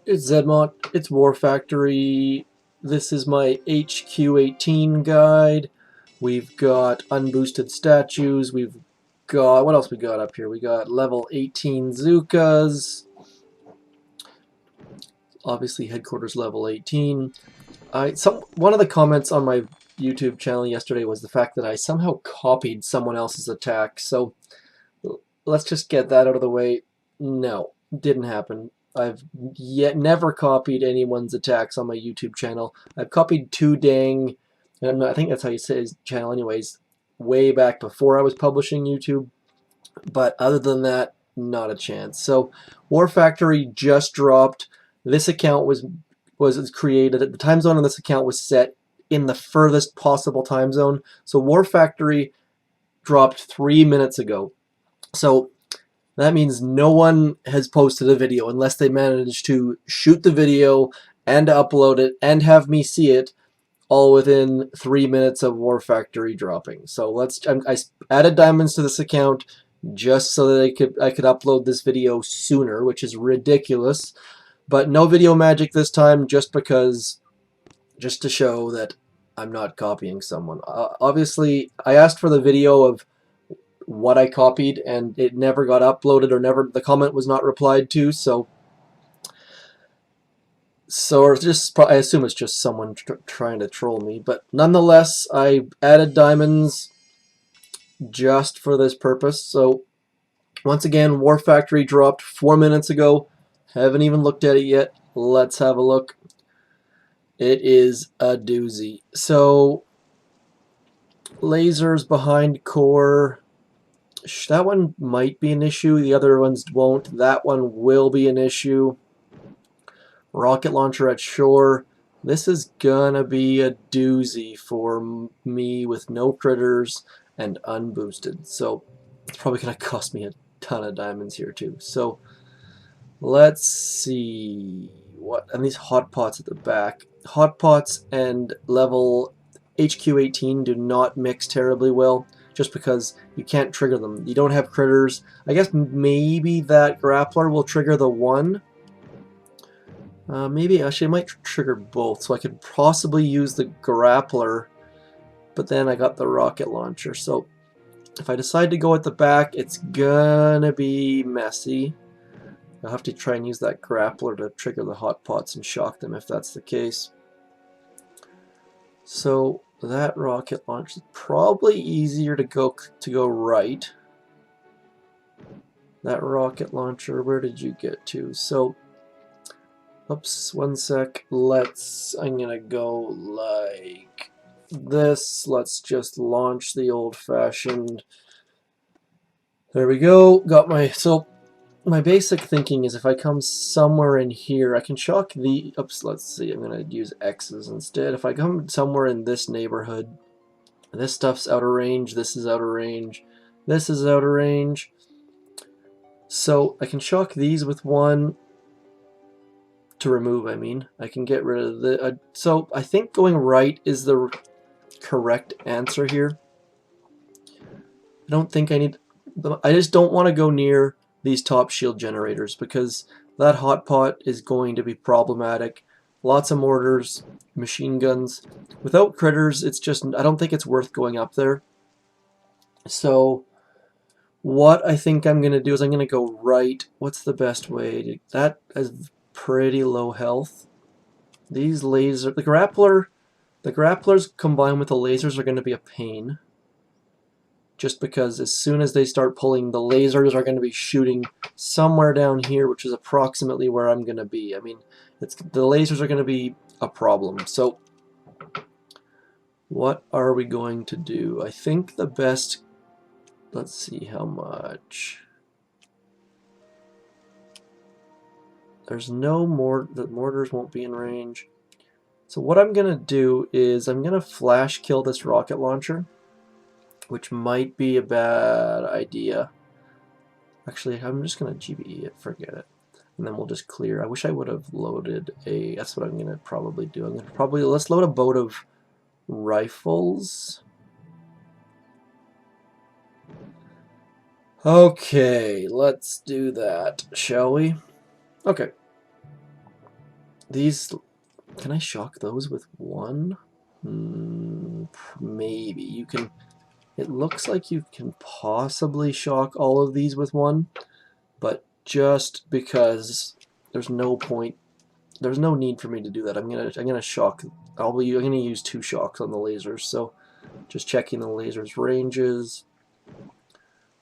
It's Zedmont, it's War Factory. This is my HQ18 guide. We've got unboosted statues. We've got, what else we got up here? We got level 18 zookas. Obviously headquarters level 18. One of the comments on my YouTube channel yesterday was the fact that I somehow copied someone else's attack. So let's just get that out of the way. No, didn't happen. I've yet never copied anyone's attacks on my YouTube channel. I've copied Dang, and I think that's how you say his channel anyways, way back before I was publishing YouTube. But other than that, not a chance. So War Factory just dropped. This account was created. The time zone on this account was set in the furthest possible time zone. So War Factory dropped 3 minutes ago. So that means no one has posted a video unless they managed to shoot the video and upload it and have me see it all within 3 minutes of War Factory dropping. So I added diamonds to this account just so that I could upload this video sooner, which is ridiculous. But no video magic this time, just to show that I'm not copying someone. Obviously, I asked for the video of what I copied, and it never got uploaded, or the comment was not replied to. So I assume it's just someone trying to troll me. But nonetheless, I added diamonds just for this purpose. So once again, War Factory dropped 4 minutes ago. Haven't even looked at it yet. Let's have a look. It is a doozy. So lasers behind core. That one might be an issue. The other ones won't. That one will be an issue. Rocket launcher at shore. This is gonna be a doozy for me with no critters and unboosted. So it's probably gonna cost me a ton of diamonds here too. So let's see and these hot pots at the back. Hot pots and level HQ18 do not mix terribly well, just because you can't trigger them. You don't have critters. I guess maybe that grappler will trigger the one. Maybe actually I might trigger both, so I could possibly use the grappler, but then I got the rocket launcher. So if I decide to go at the back, it's gonna be messy. I'll have to try and use that grappler to trigger the hot pots and shock them if that's the case. So that rocket launch is probably easier to go right. That rocket launcher, where did you get to? So, oops, one sec. I'm gonna go like this. Let's just launch the old-fashioned. There we go. Got my basic thinking is if I come somewhere in here, I can shock the... Oops, let's see. I'm going to use X's instead. If I come somewhere in this neighborhood, this stuff's out of range, this is out of range, this is out of range. So I can shock these with one to remove, I mean. I can get rid of the... so I think going right is the correct answer here. I don't think I need... I just don't want to go near these top shield generators because that hot pot is going to be problematic. Lots of mortars, machine guns. Without critters, it's just, I don't think it's worth going up there. So what I think I'm going to do is I'm going to go right. What's the best way? That is pretty low health. These lasers, the grapplers combined with the lasers are going to be a pain. Just because as soon as they start pulling, the lasers are going to be shooting somewhere down here, which is approximately where I'm going to be. I mean, the lasers are going to be a problem. So what are we going to do? I think the best... Let's see how much. There's no more... The mortars won't be in range. So what I'm going to do is I'm going to flash kill this rocket launcher, which might be a bad idea. Actually, I'm just going to GBE it, forget it. And then we'll just clear. I wish I would have loaded a... That's what I'm going to probably do. I'm going to probably... Let's load a boat of rifles. Okay, let's do that, shall we? Okay. These, can I shock those with one? Maybe. You can, it looks like you can possibly shock all of these with one, but just because there's no point, there's no need for me to do that. I'm gonna shock. I'm gonna use 2 shocks on the lasers. So just checking the lasers ranges.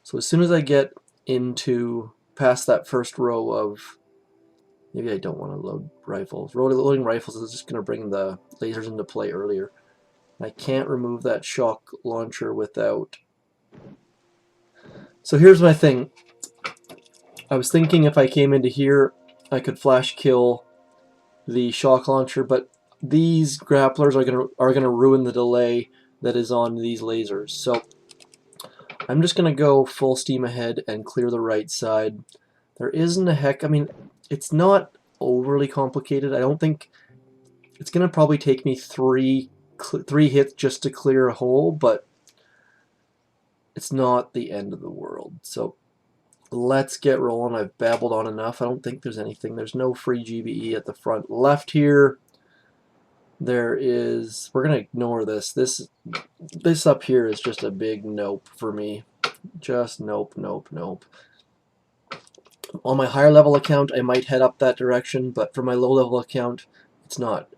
So as soon as I get into past that first row of, maybe I don't want to load rifles. Loading rifles is just going to bring the lasers into play earlier. I can't remove that shock launcher without. So here's my thing. I was thinking if I came into here, I could flash kill the shock launcher, but these grapplers are gonna ruin the delay that is on these lasers. So I'm just gonna go full steam ahead and clear the right side. There isn't a heck. I mean, it's not overly complicated. I don't think it's gonna probably take me three hits just to clear a hole, but it's not the end of the world. So let's get rolling. I've babbled on enough. I don't think there's anything. There's no free GBE at the front left here. There is, we're gonna ignore this. This up here is just a big nope for me. Just nope, nope, nope. On my higher level account, I might head up that direction, but for my low level account, it's not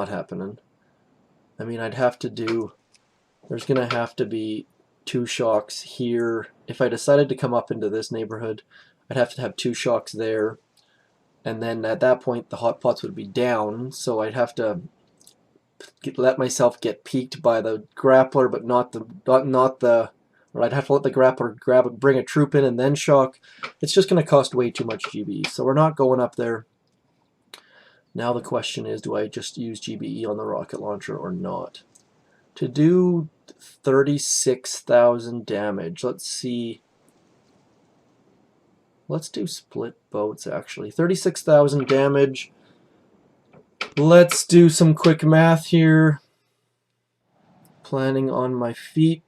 happening. I mean, I'd have to do, there's gonna have to be 2 shocks here. If I decided to come up into this neighborhood, I'd have to have 2 shocks there, and then at that point the hot pots would be down, so I'd have to let myself get peeked by the grappler, but not the or I'd have to let the grappler bring a troop in and then shock. It's just going to cost way too much GBE, so we're not going up there. Now the question is, do I just use GBE on the rocket launcher or not? To do 36,000 damage, let's see. Let's do split boats, actually. 36,000 damage. Let's do some quick math here. Planning on my feet.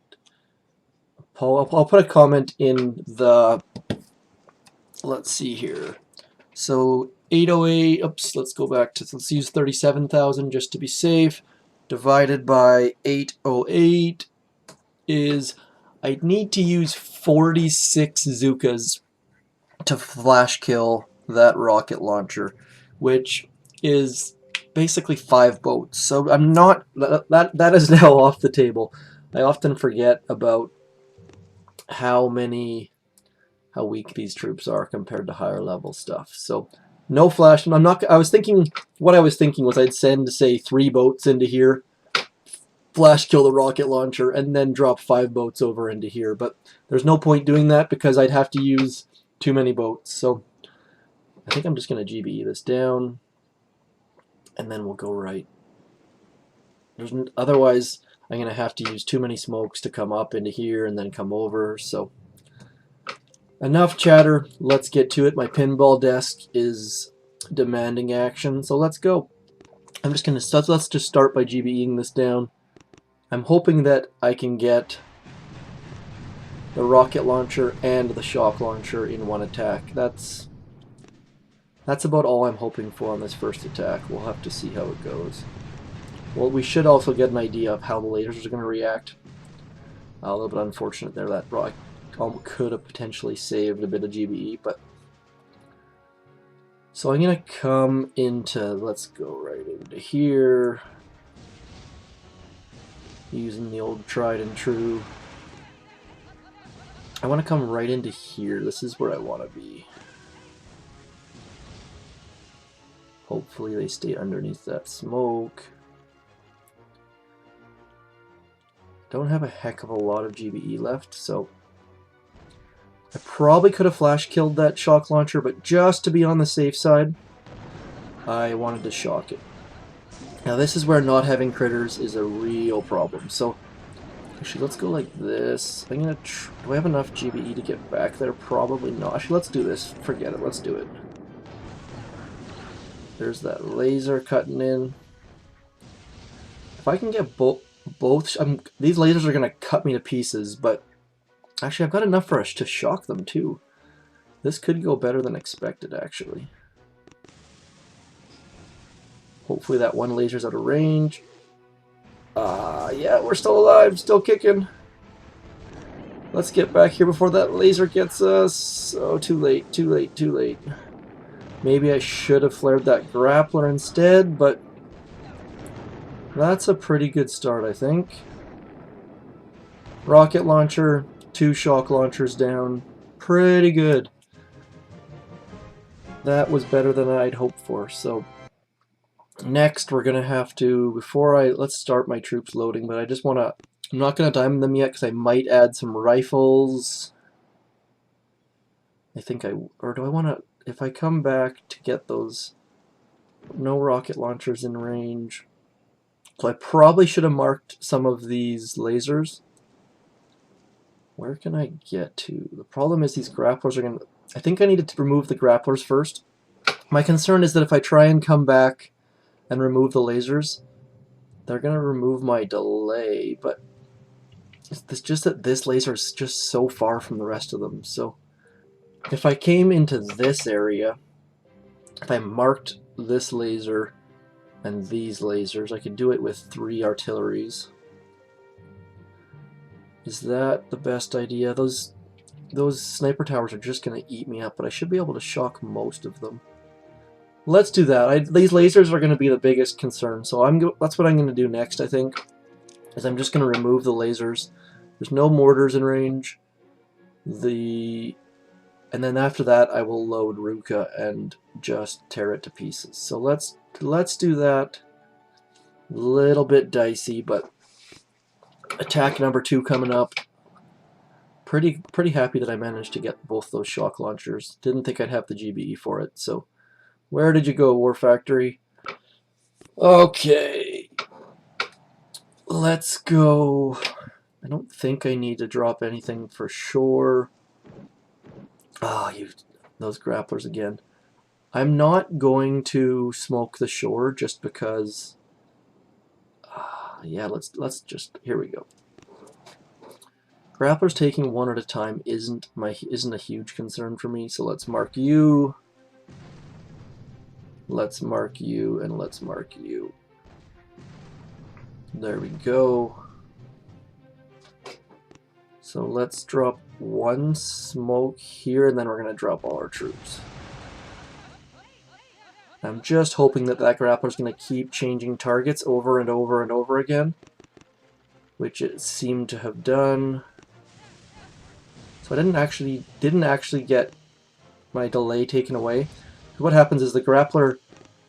I'll put a comment in the, let's see here. So 808, oops, let's go back to, let's use 37,000 just to be safe. Divided by 808 is, I need to use 46 zookas to flash kill that rocket launcher, which is basically 5 boats. So I'm not, that is now off the table. I often forget about how weak these troops are compared to higher level stuff. So no flash. I'm not. I was thinking. What I was thinking was I'd send, say, 3 boats into here, flash kill the rocket launcher, and then drop 5 boats over into here. But there's no point doing that because I'd have to use too many boats. So I think I'm just going to GBE this down, and then we'll go right. Otherwise, I'm going to have to use too many smokes to come up into here and then come over. So enough chatter. Let's get to it. My pinball desk is demanding action, so let's go. I'm just going to, let's just start by GBEing this down. I'm hoping that I can get the rocket launcher and the shock launcher in one attack. That's about all I'm hoping for on this first attack. We'll have to see how it goes. Well, we should also get an idea of how the lasers are going to react. A little bit unfortunate there. That rock could have potentially saved a bit of GBE, but... So I'm going to come into... Let's go right into here. Using the old tried and true. I want to come right into here. This is where I want to be. Hopefully they stay underneath that smoke. Don't have a heck of a lot of GBE left, so I probably could have flash killed that shock launcher, but just to be on the safe side, I wanted to shock it. Now this is where not having critters is a real problem. So actually, let's go like this. I'm gonna. Do I have enough GBE to get back there? Probably not. Actually, let's do this. Forget it. Let's do it. There's that laser cutting in. If I can get both, these lasers are gonna cut me to pieces. But actually, I've got enough for us to shock them too. This could go better than expected, actually. Hopefully that one laser's out of range. Yeah, we're still alive, still kicking. Let's get back here before that laser gets us. Oh, too late, too late, too late. Maybe I should have flared that grappler instead, but that's a pretty good start, I think. Rocket launcher, 2 shock launchers down. Pretty good. That was better than I'd hoped for. So next we're going to have to, let's start my troops loading, but I just want to, I'm not going to diamond them yet because I might add some rifles. Or do I want to, if I come back to get those, no rocket launchers in range. So I probably should have marked some of these lasers. Where can I get to? The problem is these grapplers are going to, I think I needed to remove the grapplers first. My concern is that if I try and come back and remove the lasers, they're going to remove my delay, but it's just that this laser is just so far from the rest of them. So if I came into this area, if I marked this laser and these lasers, I could do it with 3 artilleries. Is that the best idea? Those sniper towers are just going to eat me up, but I should be able to shock most of them. Let's do that. These lasers are going to be the biggest concern, so that's what I'm going to do next, I think, is I'm just going to remove the lasers. There's no mortars in range. And then after that, I will load Ruka and just tear it to pieces. So let's do that. A little bit dicey, but attack number 2 coming up. Pretty happy that I managed to get both those shock launchers. Didn't think I'd have the GBE for it. So where did you go, War Factory? Okay. Let's go. I don't think I need to drop anything for sure. Those grapplers again. I'm not going to smoke the shore just because. Yeah, let's just, here we go. Grapplers taking 1 at a time isn't a huge concern for me, so let's mark you. Let's mark you, and let's mark you. There we go. So let's drop 1 smoke here, and then we're going to drop all our troops. I'm just hoping that grappler is going to keep changing targets over and over and over again, which it seemed to have done. So I didn't actually get my delay taken away. What happens is the grappler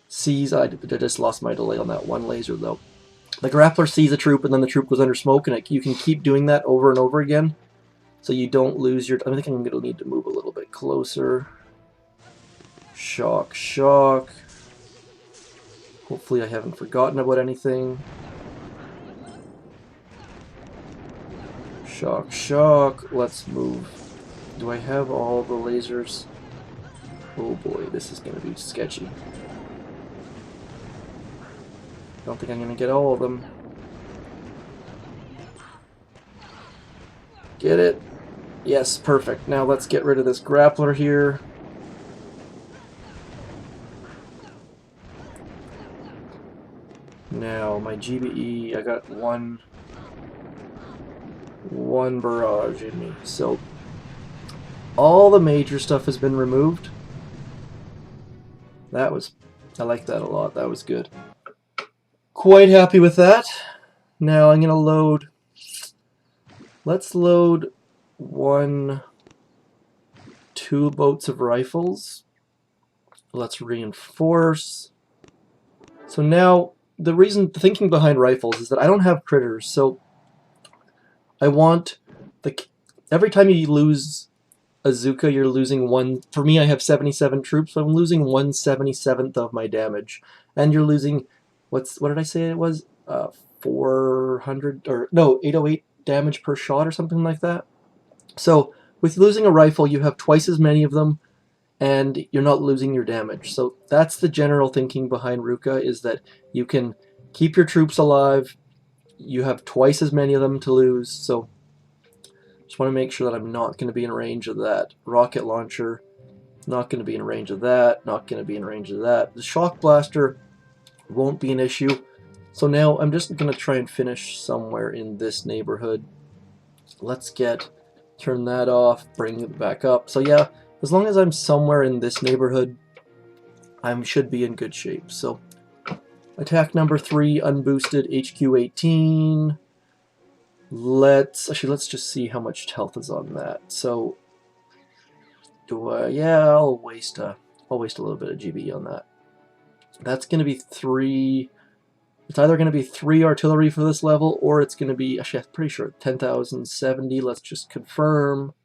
sees, I just lost my delay on that 1 laser though. The grappler sees a troop and then the troop goes under smoke, and you can keep doing that over and over again, so you don't lose your. I think I'm going to need to move a little bit closer. Shock, shock. Hopefully I haven't forgotten about anything. Shock, shock. Let's move. Do I have all the lasers? Oh boy, this is going to be sketchy. I don't think I'm going to get all of them. Get it? Yes, perfect. Now let's get rid of this grappler here. Now, my GBE, I got one barrage in me. So, all the major stuff has been removed. I like that a lot. That was good. Quite happy with that. Now I'm going to load, let's load 2 boats of rifles. Let's reinforce. So now, the thinking behind rifles is that I don't have critters, so I want every time you lose a zooka, you're losing 1. For me, I have 77 troops, so I'm losing 1/77th of my damage, and you're losing what did I say it was? 400 or no 808 damage per shot or something like that. So with losing a rifle, you have twice as many of them, and you're not losing your damage. So that's the general thinking behind Ruka, is that you can keep your troops alive, you have twice as many of them to lose. So just want to make sure that I'm not going to be in range of that rocket launcher, not going to be in range of that, not going to be in range of that. The shock blaster, Won't be an issue. So now I'm just going to try and finish somewhere in this neighborhood. Let's turn that off, bring it back up. So yeah, as long as I'm somewhere in this neighborhood, I should be in good shape. So attack number 3, unboosted, HQ18. Let's just see how much health is on that. So yeah, I'll waste a little bit of GB on that. That's going to be 3. It's either going to be 3 artillery for this level, or it's going to be, actually I'm pretty sure, 10,070. Let's just confirm.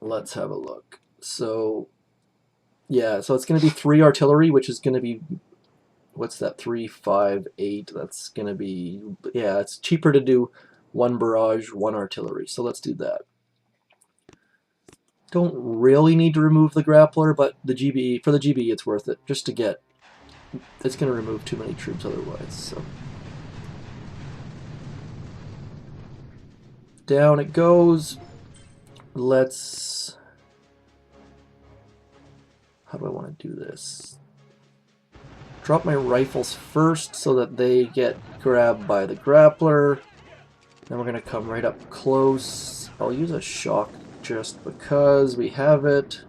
Let's have a look. So yeah, so it's going to be 3 artillery, which is going to be, what's that, 3, 5, 8. That's going to be, yeah, it's cheaper to do 1 barrage, 1 artillery. So let's do that. Don't really need to remove the grappler, but the GB, for the GB it's worth it, just to get, it's going to remove too many troops otherwise. So down it goes. Let's, how do I want to do this? Drop my rifles first so that they get grabbed by the grappler. Then we're going to come right up close. I'll use a shock just because we have it.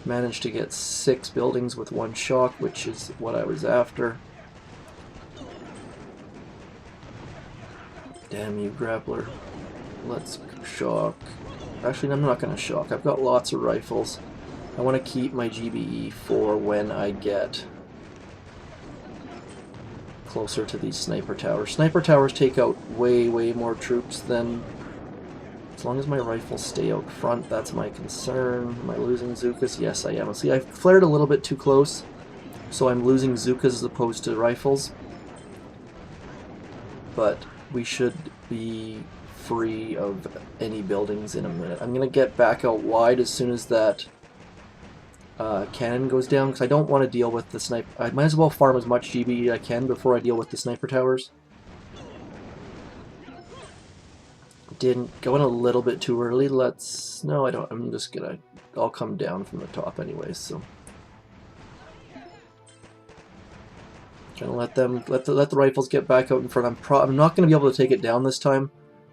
Managed to get 6 buildings with 1 shock, which is what I was after. Damn you, grappler. Let's shock. Actually, I'm not going to shock. I've got lots of rifles. I want to keep my GBE for when I get closer to these sniper towers. Sniper towers take out way, way more troops than... As long as my rifles stay out front, that's my concern. Am I losing zookas? Yes, I am. See, I flared a little bit too close, so I'm losing zookas as opposed to rifles. But we should be free of any buildings in a minute. I'm going to get back out wide as soon as that cannon goes down, because I don't want to deal with the sniper. I might as well farm as much GB I can before I deal with the sniper towers. Didn't go in a little bit too early. Let's... No, I don't. I'm just gonna... I'll come down from the top anyways, so... Gonna let them... Let the rifles get back out in front. I'm not gonna be able to take it down this time,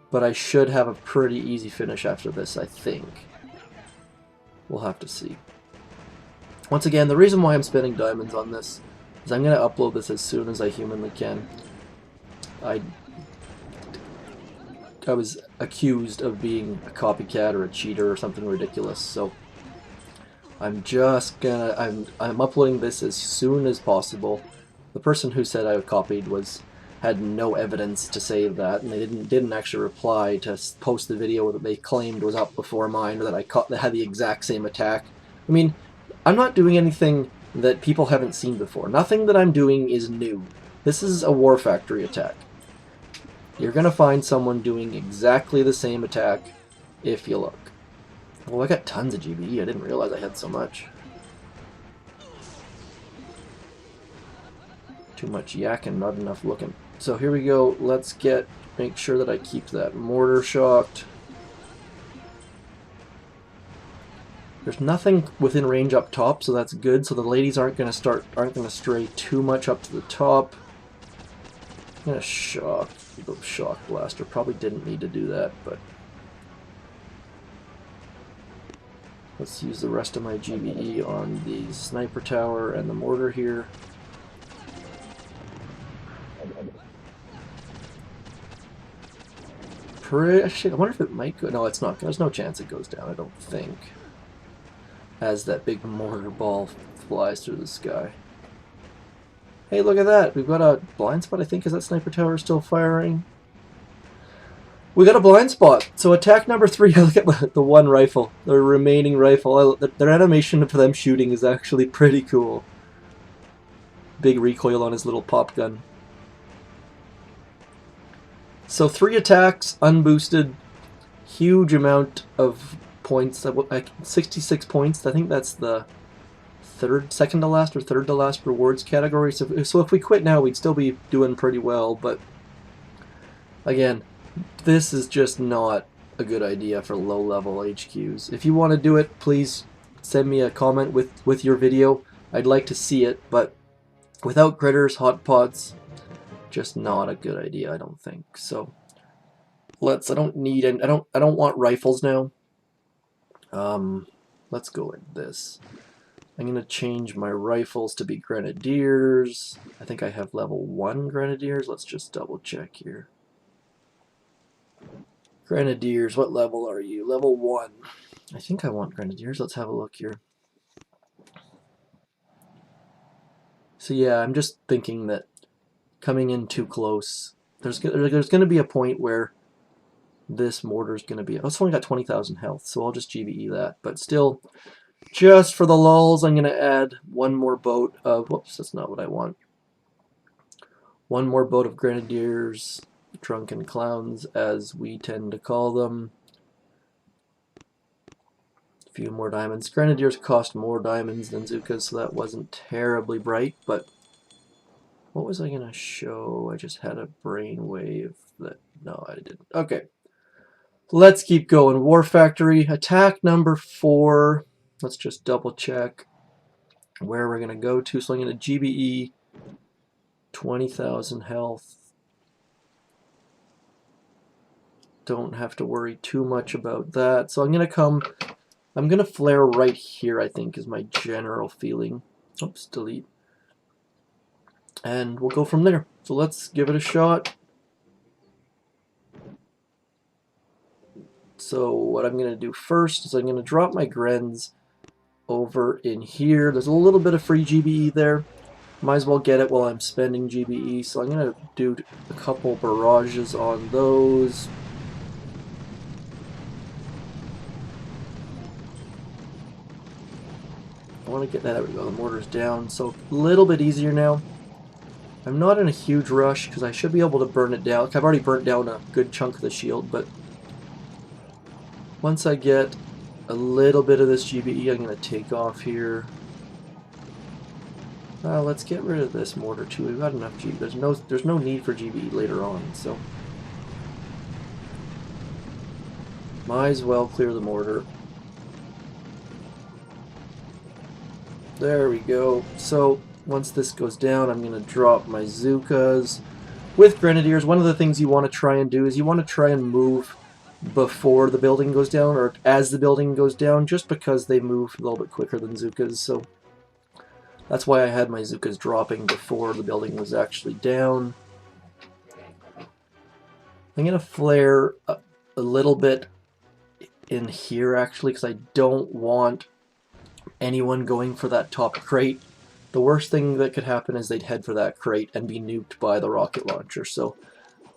but I should have a pretty easy finish after this, I think. We'll have to see. Once again, the reason why I'm spending diamonds on this is I'm gonna upload this as soon as I humanly can. I was accused of being a copycat or a cheater or something ridiculous, so I'm just gonna I'm uploading this as soon as possible. The person who said I copied had no evidence to say that, and they didn't actually reply to post the video that they claimed was up before mine, or that had the exact same attack. I mean, I'm not doing anything that people haven't seen before. Nothing that I'm doing is new. This is a War Factory attack. You're going to find someone doing exactly the same attack if you look. Well, I got tons of GBE. I didn't realize I had so much. Too much yakking, not enough looking. So here we go. Let's make sure that I keep that mortar shocked. There's nothing within range up top, so that's good. So the ladies aren't going to stray too much up to the top. I'm going to shock the shock blaster. Probably didn't need to do that, but let's use the rest of my GBE on the sniper tower and the mortar here. Actually, I wonder if it might go. No, it's not. There's no chance it goes down, I don't think, as that big mortar ball flies through the sky. Hey, look at that. We've got a blind spot, I think. Is that sniper tower still firing? We got a blind spot. So attack number 3, look at the one rifle, the remaining rifle. Their animation for them shooting is actually pretty cool. Big recoil on his little pop gun. So 3 attacks, unboosted, huge amount of points, 66 points. I think that's the second to last or third to last rewards category. So if we quit now, we'd still be doing pretty well. But again, this is just not a good idea for low-level HQs. If you want to do it, please send me a comment with your video. I'd like to see it, but without critters, hot pots, just not a good idea, I don't think. So I don't need, and I don't want rifles now. Let's go like this. I'm gonna change my rifles to be grenadiers. I think I have level 1 grenadiers. Let's just double check here. Grenadiers, what level are you? Level 1. I think I want grenadiers. Let's have a look here. So yeah, I'm just thinking that coming in too close, there's going to be a point where this mortar's going to be... Oh, it's only got 20,000 health, so I'll just GBE that. But still, just for the lulz, I'm going to add one more boat of... Whoops, that's not what I want. One more boat of grenadiers, drunken clowns, as we tend to call them. A few more diamonds. Grenadiers cost more diamonds than zookas, so that wasn't terribly bright, but what was I going to show? I just had a brainwave that... No, I didn't. Okay. Let's keep going. War Factory, attack number 4. Let's just double check where we're going to go to. So I'm going to GBE 20,000 health. Don't have to worry too much about that. So I'm going to flare right here, I think, is my general feeling. Oops, delete. And we'll go from there. So let's give it a shot. So what I'm going to do first is I'm going to drop my Grens over in here. There's a little bit of free GBE there. Might as well get it while I'm spending GBE. So I'm going to do a couple barrages on those. I want to get that. There we go. The mortar's down. So a little bit easier now. I'm not in a huge rush because I should be able to burn it down. I've already burnt down a good chunk of the shield, but once I get a little bit of this GBE, I'm going to take off here. Let's get rid of this mortar too. We've got enough GBE. There's no need for GBE later on, so might as well clear the mortar. There we go. So once this goes down, I'm going to drop my zookas with grenadiers. One of the things you want to try and do is you want to try and move before the building goes down, or as the building goes down, just because they move a little bit quicker than zookas. So that's why I had my zookas dropping before the building was actually down. I'm going to flare a little bit in here, actually, because I don't want anyone going for that top crate. The worst thing that could happen is they'd head for that crate and be nuked by the rocket launcher. So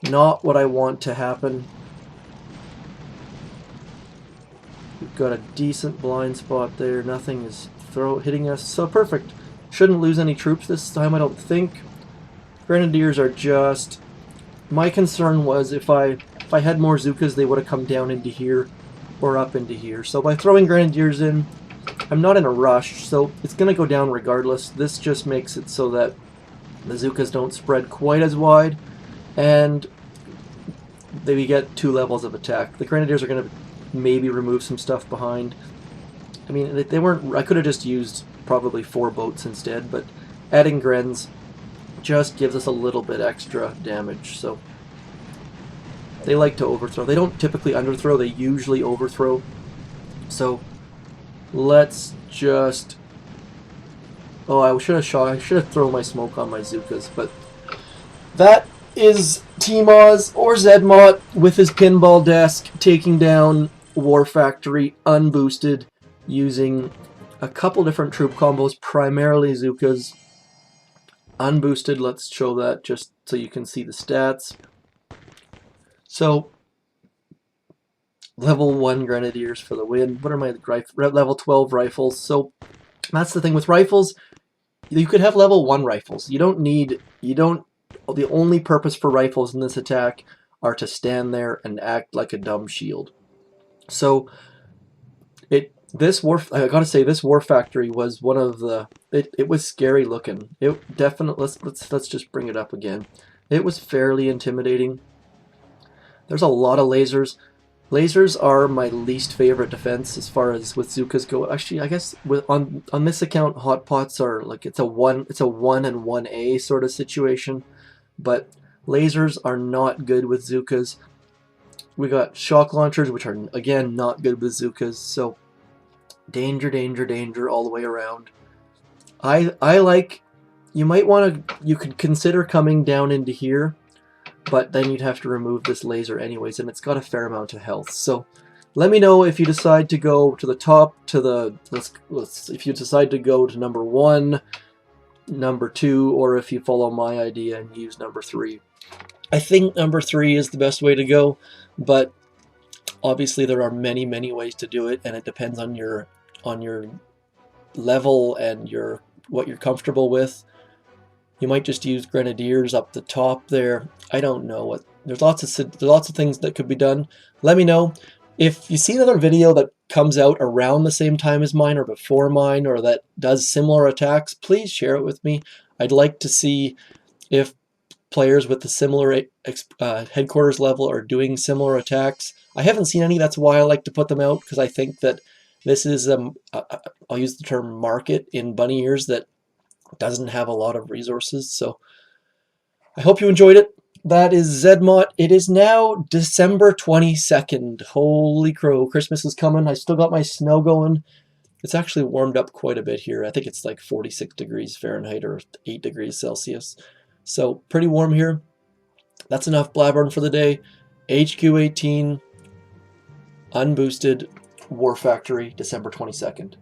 not what I want to happen. We've got a decent blind spot there. Nothing is hitting us. So perfect. Shouldn't lose any troops this time, I don't think. Grenadiers are just... My concern was if I had more zookas, they would have come down into here or up into here. So by throwing grenadiers in, I'm not in a rush, so it's going to go down regardless. This just makes it so that the zookas don't spread quite as wide, and we get 2 levels of attack. The grenadiers are going to maybe remove some stuff behind. I mean, they weren't... I could have just used probably 4 boats instead, but adding Grens just gives us a little bit extra damage, so they like to overthrow. They don't typically underthrow, they usually overthrow. So let's just... Oh, I should have thrown my smoke on my zookas, but that is T-Moz or Zedmot with his pinball desk taking down War Factory unboosted using a couple different troop combos, primarily zookas. Unboosted, let's show that just so you can see the stats. So, level 1 grenadiers for the win. What are my level 12 rifles? So, that's the thing with rifles. You could have level 1 rifles. The only purpose for rifles in this attack are to stand there and act like a dumb shield. So, I gotta say, this War Factory was one of the... It was scary looking. It definitely... Let's just bring it up again. It was fairly intimidating. There's a lot of lasers. Lasers are my least favorite defense as far as with zookas go. Actually, I guess with on this account, hot pots are like it's a one and 1A sort of situation, but lasers are not good with zookas. We got shock launchers, which are again not good with zookas. So danger, danger, danger all the way around. I like. You could consider coming down into here, but then you'd have to remove this laser anyways, and it's got a fair amount of health. So let me know if you decide to go to the top, to the, if you decide to go to number 1, number 2, or if you follow my idea and use number 3. I think number 3 is the best way to go, but obviously there are many, many ways to do it, and it depends on your level and what you're comfortable with. You might just use grenadiers up the top there. I don't know what. There's lots of things that could be done. Let me know if you see another video that comes out around the same time as mine or before mine, or that does similar attacks. Please share it with me. I'd like to see if players with the similar headquarters level are doing similar attacks. I haven't seen any. That's why I like to put them out, because I think that this is I'll use the term market in bunny ears that doesn't have a lot of resources. So I hope you enjoyed it. That is Zedmot. It is now December 22nd. Holy crow, Christmas is coming. I still got my snow going. It's actually warmed up quite a bit here. I think it's like 46 degrees Fahrenheit or 8 degrees Celsius. So pretty warm here. That's enough blabbering for the day. HQ18, Unboosted, War Factory, December 22nd.